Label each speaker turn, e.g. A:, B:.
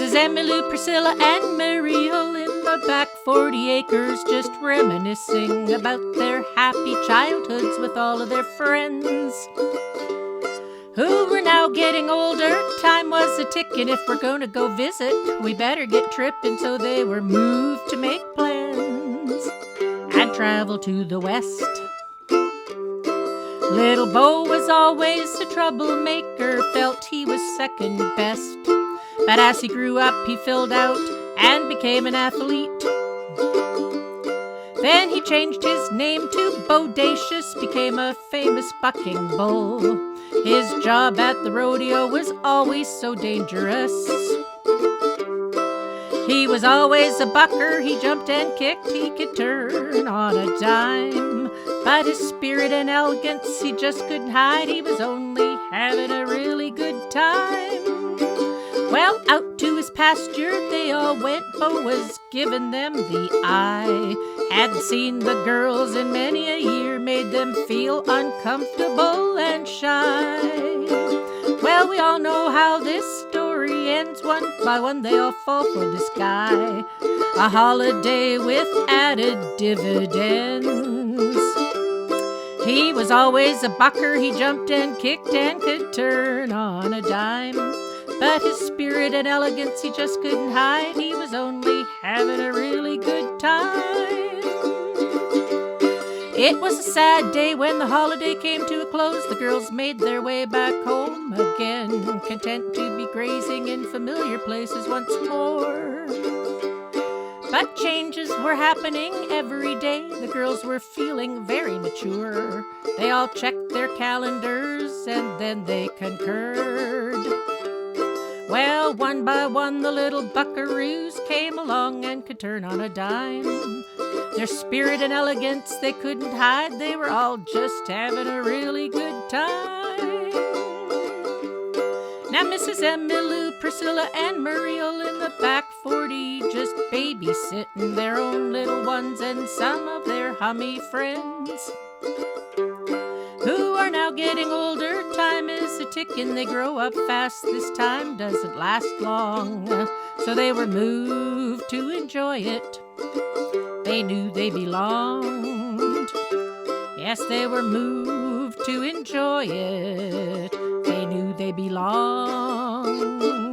A: Mrs. Emmy Lou, Priscilla and Murielle in the back 40 acres, just reminiscing about their happy childhoods with all of their friends, who were now getting older. Time was a-ticking. If we're gonna go visit, we better get tripping. So they were moved to make plans and travel to the west. Little Bo was always a troublemaker, felt he was second best. But as he grew up, he filled out and became an athlete. Then he changed his name to Bodacious, became a famous bucking bull. His job at the rodeo was always so dangerous. He was always a bucker, he jumped and kicked, he could turn on a dime. But his spirit and elegance he just couldn't hide, he was only having a really good time. Well, out to his pasture they all went, Bo was giving them the eye. Hadn't seen the girls in many a year, made them feel uncomfortable and shy. Well, we all know how this story ends. One by one they all fall for this guy. A holiday with added dividends. He was always a bucker, he jumped and kicked and could turn on a dime. But his spirit and elegance he just couldn't hide, he was only having a really good time. It was a sad day when the holiday came to a close. The girls made their way back home again, content to be grazing in familiar places once more. But changes were happening every day. The girls were feeling very mature. They all checked their calendars and then they concurred. Well, one by one the little buckaroos came along and could turn on a dime. Their spirit and elegance they couldn't hide, they were all just having a really good time. Now Mrs. Emmy Lou, Priscilla and Murielle in the back 40, just babysitting their own little ones and some of their hummy friends, who are now getting older. Time is a-ticking, they grow up fast, this time doesn't last long. So they were moved to enjoy it, they knew they belonged. Yes, they were moved to enjoy it, they knew they belonged.